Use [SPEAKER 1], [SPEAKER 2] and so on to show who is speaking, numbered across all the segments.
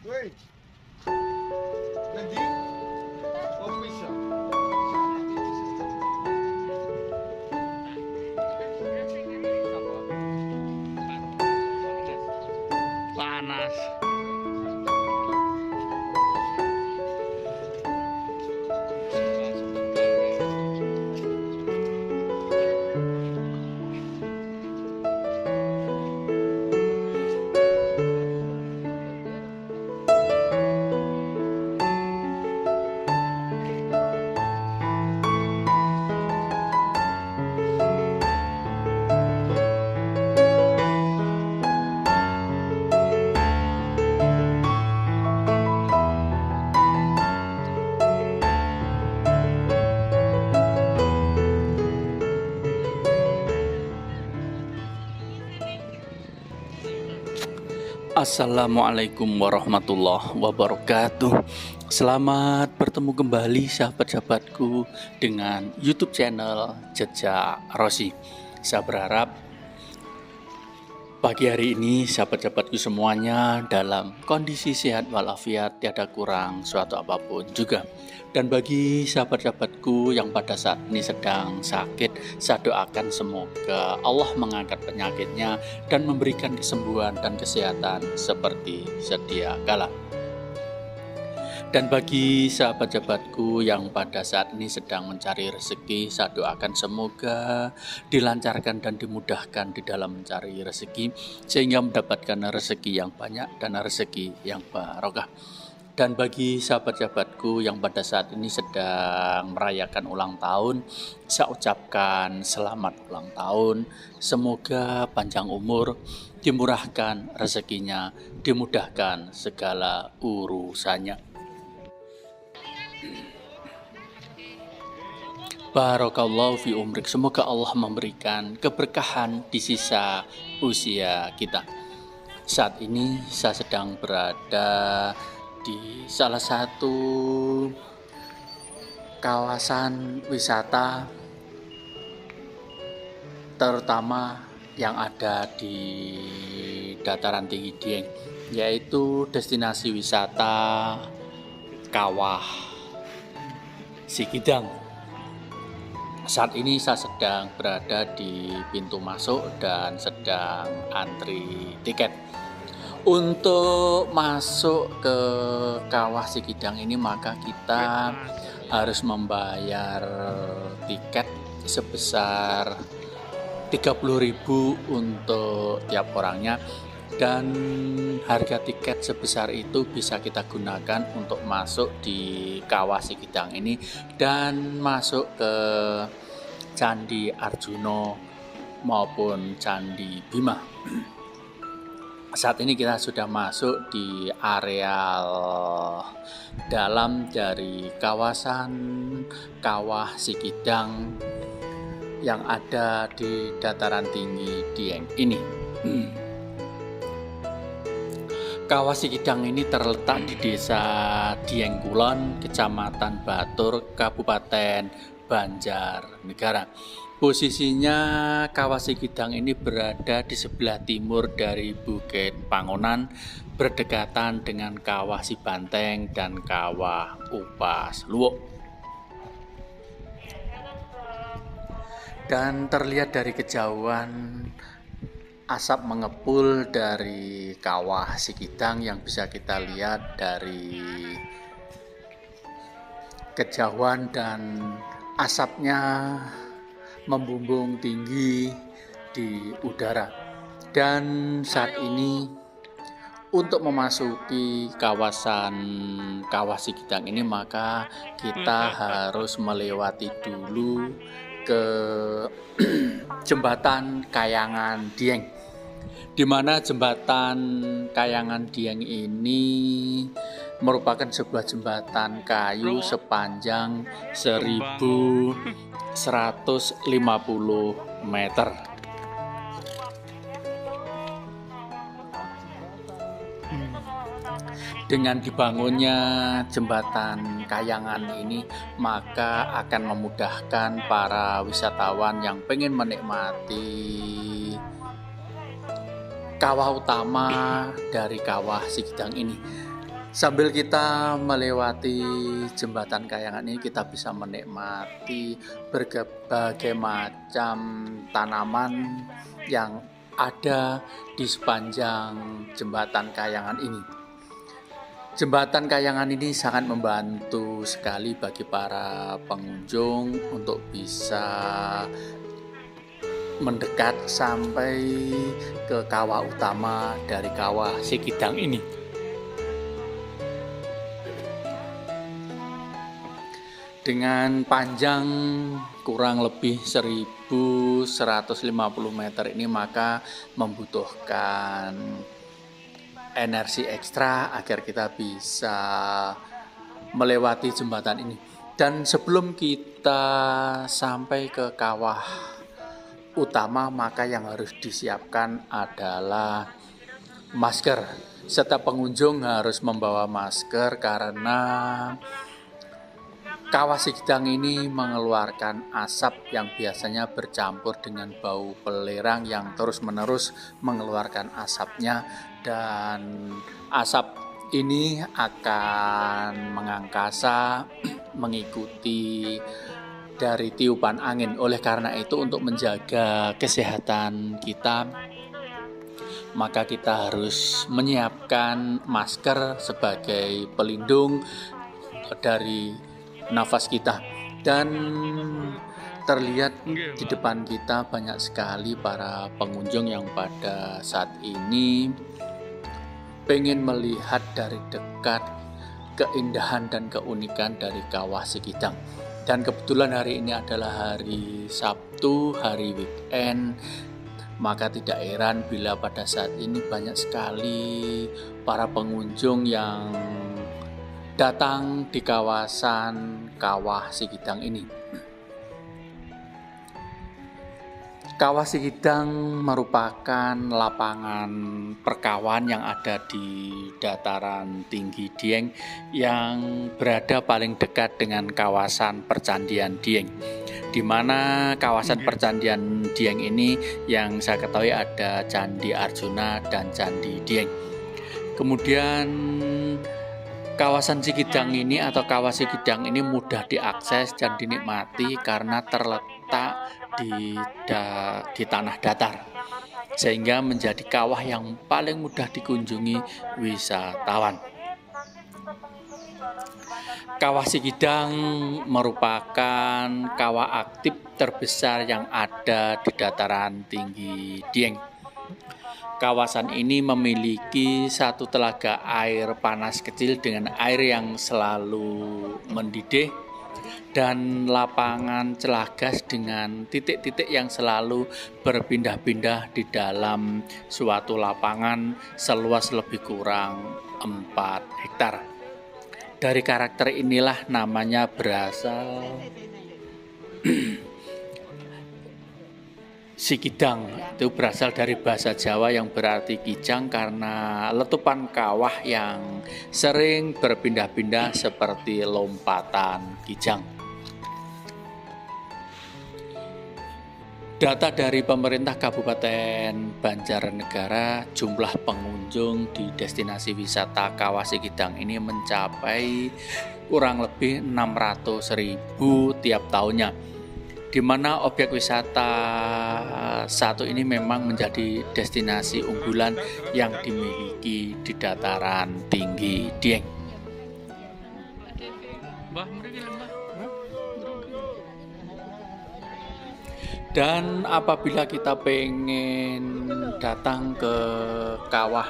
[SPEAKER 1] Woi, jadi kopi shop.
[SPEAKER 2] Panas. Assalamualaikum warahmatullahi wabarakatuh. Selamat bertemu kembali sahabat-sahabatku dengan YouTube channel Jejak Rosi. Saya berharap pagi hari ini sahabat-sahabatku semuanya dalam kondisi sehat walafiat, tiada kurang suatu apapun juga. Dan bagi sahabat-sahabatku yang pada saat ini sedang sakit, saya doakan semoga Allah mengangkat penyakitnya dan memberikan kesembuhan dan kesehatan seperti sedia kala. Dan bagi sahabat-sahabatku yang pada saat ini sedang mencari rezeki, saya doakan semoga dilancarkan dan dimudahkan di dalam mencari rezeki, sehingga mendapatkan rezeki yang banyak dan rezeki yang barokah. Dan bagi sahabat-sahabatku yang pada saat ini sedang merayakan ulang tahun, saya ucapkan selamat ulang tahun. Semoga panjang umur, dimurahkan rezekinya, dimudahkan segala urusannya. Barakallahu fi umrik. Semoga Allah memberikan keberkahan di sisa usia kita. Saat ini saya sedang berada di salah satu kawasan wisata, terutama yang ada di dataran tinggi Dieng, yaitu destinasi wisata Kawah Sikidang. Saat ini saya sedang berada di pintu masuk dan sedang antri tiket. Untuk masuk ke Kawah Sikidang ini maka kita harus membayar tiket sebesar 30.000 untuk tiap orangnya, dan harga tiket sebesar itu bisa kita gunakan untuk masuk di Kawah Sikidang ini dan masuk ke Candi Arjuna maupun Candi Bima. Saat ini kita sudah masuk di areal dalam dari kawasan Kawah Sikidang yang ada di dataran tinggi Dieng ini. Kawah Sikidang ini terletak di Desa Dieng Kulon, Kecamatan Batur, Kabupaten Banjarnegara. Posisinya Kawah Sikidang ini berada di sebelah timur dari Bukit Pangonan, berdekatan dengan Kawah Sibanteng dan Kawah Upas Luwuk. Dan terlihat dari kejauhan asap mengepul dari Kawah Sikidang yang bisa kita lihat dari kejauhan, dan asapnya membumbung tinggi di udara. Dan saat ini untuk memasuki kawasan Kawah Sikidang ini maka kita harus melewati dulu ke jembatan Kayangan Dieng, di mana jembatan Kayangan Dieng ini merupakan sebuah jembatan kayu sepanjang 1.150 meter. Dengan dibangunnya jembatan Kayangan ini maka akan memudahkan para wisatawan yang pengen menikmati kawah utama dari Kawah Sikidang ini. Sambil kita melewati jembatan kayangan ini, kita bisa menikmati berbagai macam tanaman yang ada di sepanjang jembatan kayangan ini. Jembatan kayangan ini sangat membantu sekali bagi para pengunjung untuk bisa mendekat sampai ke kawah utama dari kawah Sikidang ini. Dengan panjang kurang lebih 1150 meter ini, maka membutuhkan energi ekstra agar kita bisa melewati jembatan ini. Dan sebelum kita sampai ke kawah utama, maka yang harus disiapkan adalah masker. Setiap pengunjung harus membawa masker karena kawah Sikidang ini mengeluarkan asap yang biasanya bercampur dengan bau belerang yang terus-menerus mengeluarkan asapnya, dan asap ini akan mengangkasa mengikuti dari tiupan angin. Oleh karena itu, untuk menjaga kesehatan kita, maka kita harus menyiapkan masker sebagai pelindung dari nafas kita. Dan terlihat di depan kita banyak sekali para pengunjung yang pada saat ini pengen melihat dari dekat keindahan dan keunikan dari kawah Sikidang. Dan kebetulan hari ini adalah hari Sabtu, hari weekend, maka tidak heran bila pada saat ini banyak sekali para pengunjung yang datang di kawasan kawah Sikidang ini. Kawah Sikidang merupakan lapangan perkawan yang ada di dataran tinggi Dieng, yang berada paling dekat dengan kawasan Percandian Dieng, di mana kawasan Percandian Dieng ini yang saya ketahui ada Candi Arjuna dan Candi Dieng. Kemudian kawasan Sikidang ini atau kawah Sikidang ini mudah diakses dan dinikmati karena terletak di tanah datar, sehingga menjadi kawah yang paling mudah dikunjungi wisatawan. Kawah Sikidang merupakan kawah aktif terbesar yang ada di dataran tinggi Dieng. Kawasan ini memiliki satu telaga air panas kecil dengan air yang selalu mendidih, dan lapangan celagas dengan titik-titik yang selalu berpindah-pindah di dalam suatu lapangan seluas lebih kurang 4 hektar. Dari karakter inilah namanya berasal Sikidang. Itu berasal dari bahasa Jawa yang berarti kijang, karena letupan kawah yang sering berpindah-pindah seperti lompatan kijang. Data dari pemerintah Kabupaten Banjarnegara, jumlah pengunjung di destinasi wisata kawah Sikidang ini mencapai kurang lebih 600.000 tiap tahunnya, di mana objek wisata satu ini memang menjadi destinasi unggulan yang dimiliki di dataran tinggi Dieng. Dan apabila kita pengen datang ke kawah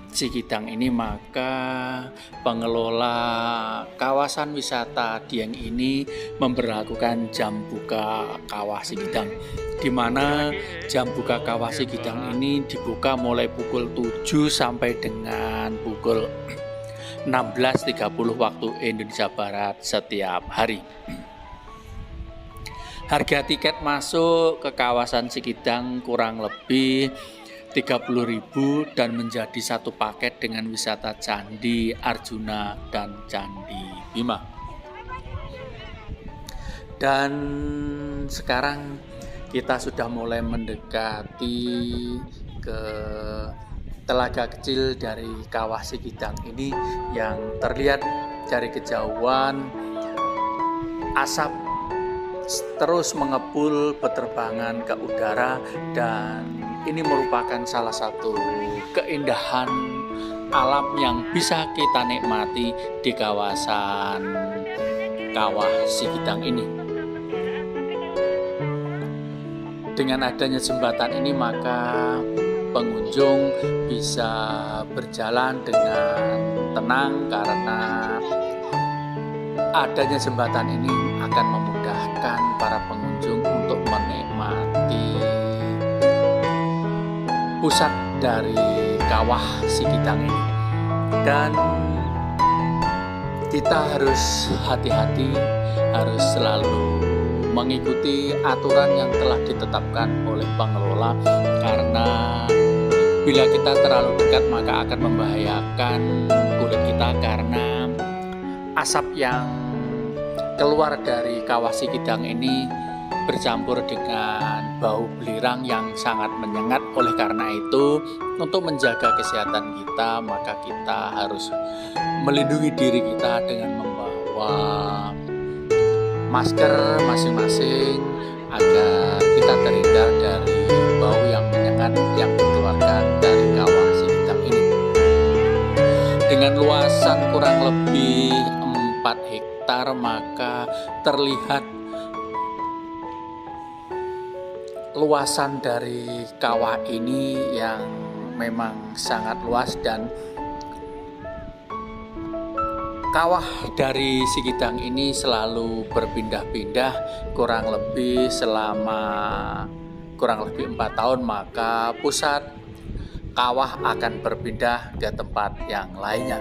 [SPEAKER 2] Sikidang ini, maka pengelola kawasan wisata Dieng ini memberlakukan jam buka kawah Sikidang, di mana jam buka kawah Sikidang ini dibuka mulai pukul 7 sampai dengan pukul 16.30 waktu Indonesia Barat setiap hari. Harga tiket masuk ke kawasan Sikidang kurang lebih 30.000 dan menjadi satu paket dengan wisata Candi Arjuna dan Candi Bima. Dan sekarang kita sudah mulai mendekati ke telaga kecil dari Kawah Sikidang ini yang terlihat dari kejauhan asap terus mengepul berterbangan ke udara, dan ini merupakan salah satu keindahan alam yang bisa kita nikmati di kawasan Kawah Sikidang ini. Dengan adanya jembatan ini maka pengunjung bisa berjalan dengan tenang, karena adanya jembatan ini akan memudahkan para pengunjung untuk menikmati pusat dari Kawah Sikidang ini. Dan kita harus hati-hati, harus selalu mengikuti aturan yang telah ditetapkan oleh pengelola, karena bila kita terlalu dekat maka akan membahayakan kulit kita, karena asap yang keluar dari Kawah Sikidang ini bercampur dengan bau belirang yang sangat menyengat. Oleh karena itu, untuk menjaga kesehatan kita maka kita harus melindungi diri kita dengan membawa masker masing-masing agar kita terhindar dari bau yang menyengat yang dikeluarkan dari Kawah Sikidang ini. Dengan luasan kurang lebih 4 hektar maka terlihat luasan dari kawah ini yang memang sangat luas, dan kawah dari Sikidang ini selalu berpindah-pindah kurang lebih 4 tahun, maka pusat kawah akan berpindah ke tempat yang lainnya.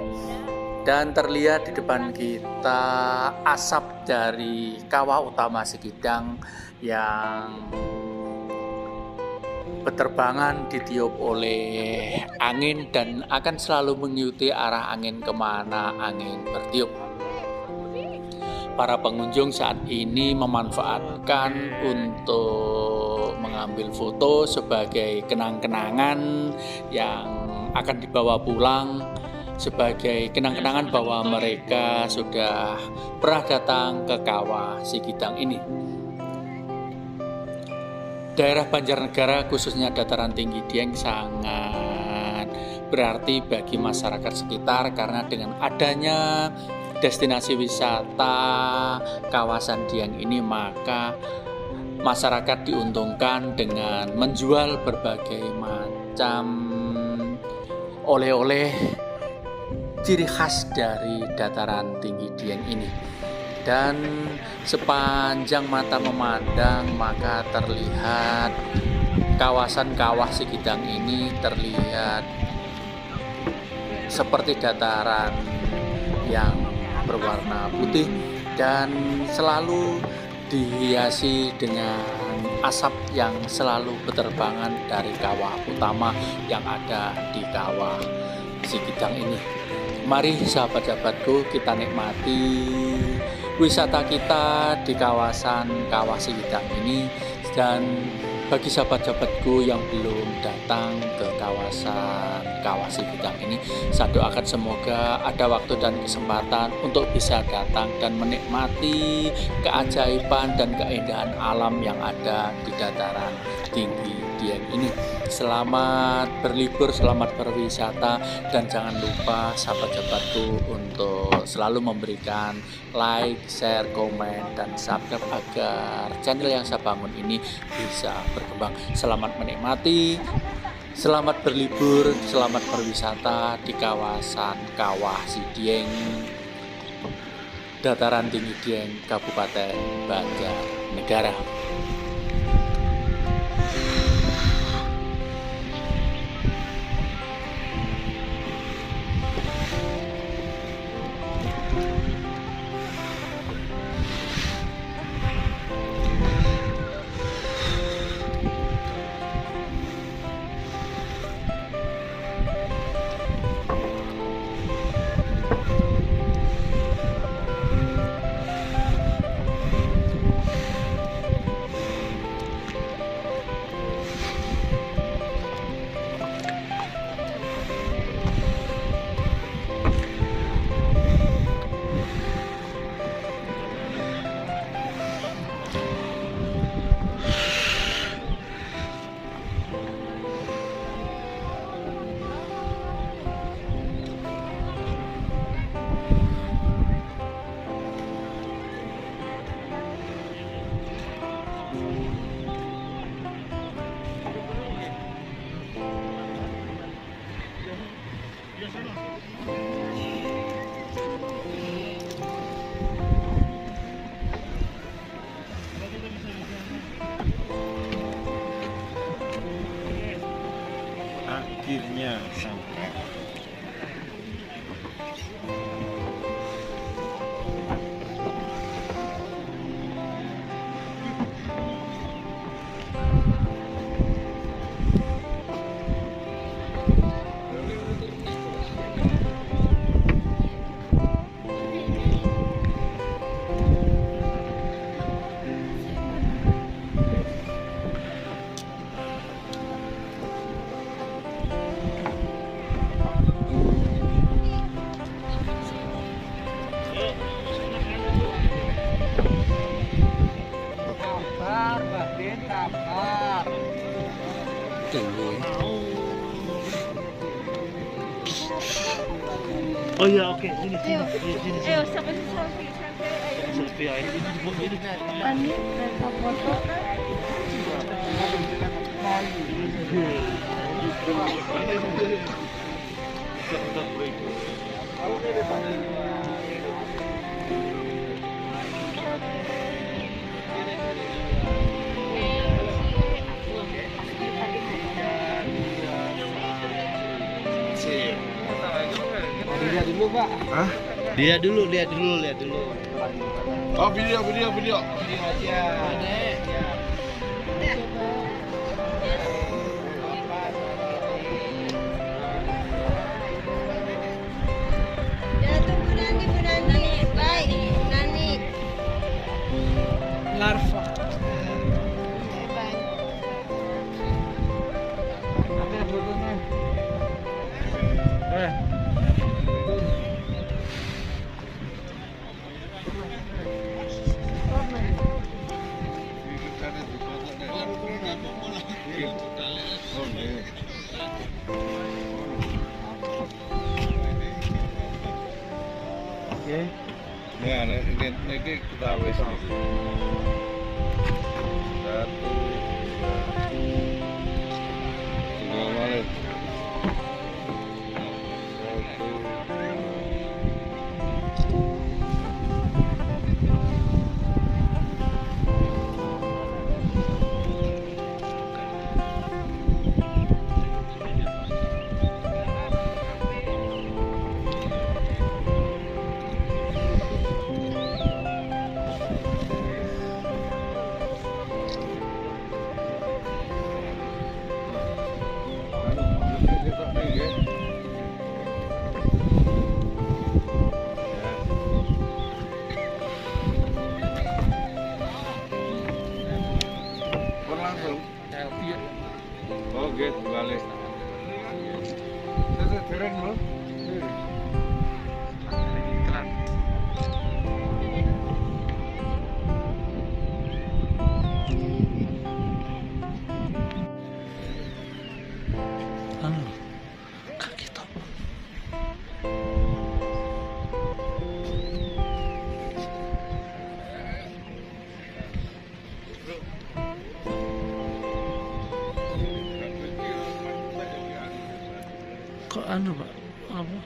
[SPEAKER 2] Dan terlihat di depan kita asap dari kawah utama Sikidang yang berterbangan ditiup oleh angin dan akan selalu mengikuti arah angin kemana angin bertiup. Para pengunjung saat ini memanfaatkan untuk mengambil foto sebagai kenang-kenangan yang akan dibawa pulang, sebagai kenang-kenangan bahwa mereka sudah pernah datang ke Kawah Sikidang ini. Daerah Banjarnegara khususnya dataran tinggi Dieng sangat berarti bagi masyarakat sekitar, karena dengan adanya destinasi wisata kawasan Dieng ini maka masyarakat diuntungkan dengan menjual berbagai macam oleh-oleh ciri khas dari dataran tinggi Dieng ini. Dan sepanjang mata memandang maka terlihat kawasan Kawah Sikidang ini terlihat seperti dataran yang berwarna putih dan selalu dihiasi dengan asap yang selalu berterbangan dari kawah utama yang ada di Kawah Sikidang ini. Mari sahabat-sahabatku, kita nikmati wisata kita di kawasan Kawah Sikidang ini. Dan bagi sahabat-sahabatku yang belum datang ke kawasan Kawah Sikidang ini, saya doakan semoga ada waktu dan kesempatan untuk bisa datang dan menikmati keajaiban dan keindahan alam yang ada di dataran tinggi Dieng ini. Selamat berlibur, selamat berwisata, dan jangan lupa sahabat-sahabatku untuk selalu memberikan like, share, komen, dan subscribe agar channel yang saya bangun ini bisa berkembang. Selamat menikmati, selamat berlibur, selamat berwisata di kawasan Kawah Sikidang, dataran tinggi Dieng, Kabupaten Banjarnegara.
[SPEAKER 3] Oh iya, oke, sini.
[SPEAKER 4] Ayo, sampai selfie.
[SPEAKER 3] Selfie ya, ini.
[SPEAKER 4] Ani, mereka foto.
[SPEAKER 1] Lihat dulu, Pak. Hah?
[SPEAKER 3] Lihat dulu.
[SPEAKER 1] Oh, video.
[SPEAKER 3] Video aja.
[SPEAKER 4] Ya, tunggu Nani. Baik, Nani.
[SPEAKER 3] Larva.
[SPEAKER 4] Bye.
[SPEAKER 1] Ada fotonya.
[SPEAKER 3] Oke.
[SPEAKER 1] Nah, ini kita wes. Satu, dua, balik. Langsung. Oke, balik. Saya keren loh.
[SPEAKER 3] Kaki top. Kok Pak? Apa?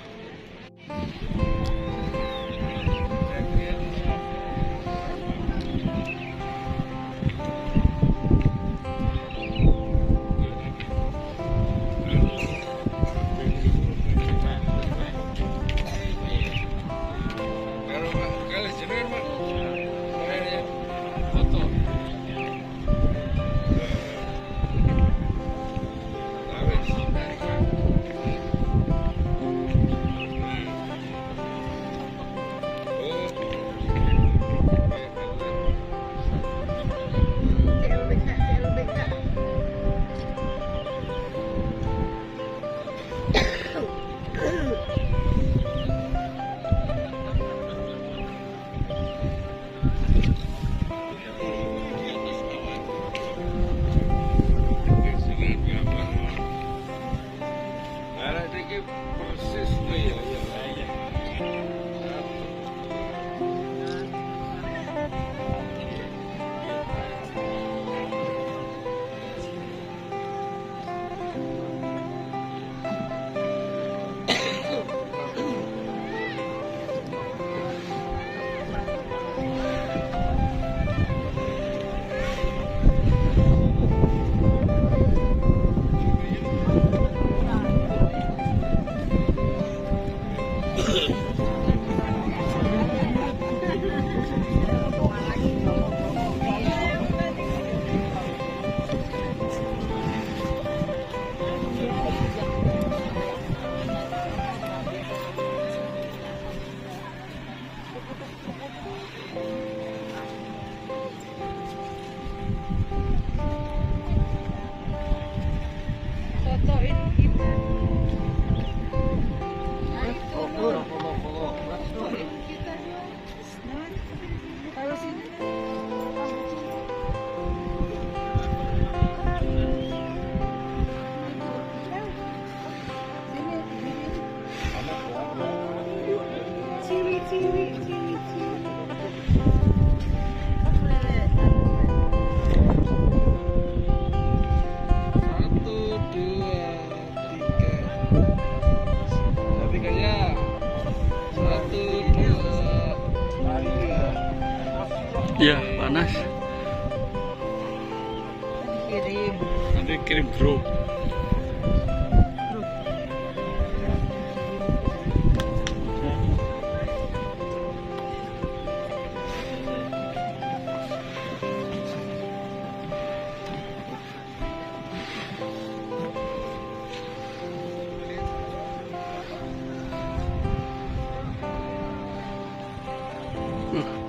[SPEAKER 4] Kiri, kiri, kiri.
[SPEAKER 1] Satu, dua, tiga. Tiganya. Satu, dua, tiga.
[SPEAKER 2] Ya, panas.
[SPEAKER 4] Kirim.
[SPEAKER 1] Nanti kirim grup.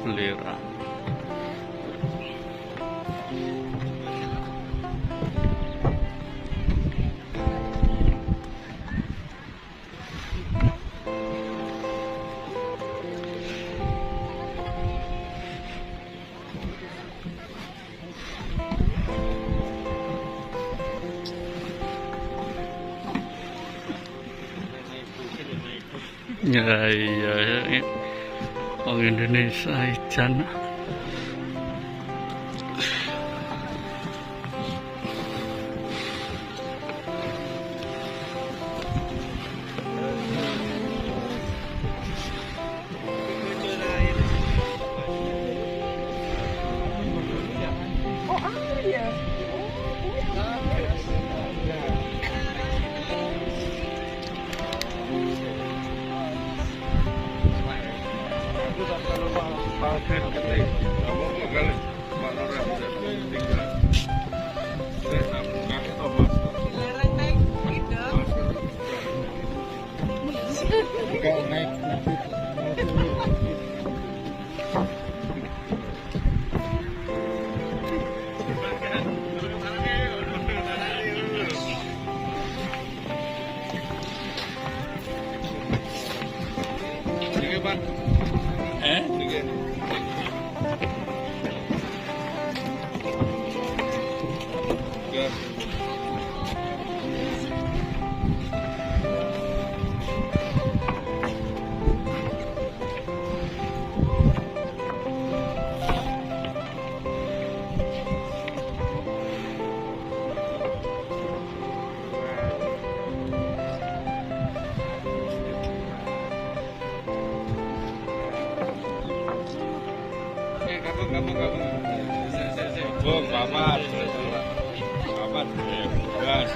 [SPEAKER 2] Belerang. Ya, iya, orang Indonesia ijan.
[SPEAKER 4] Oh, apa ya?
[SPEAKER 1] Oh, papat. Papat. Gas.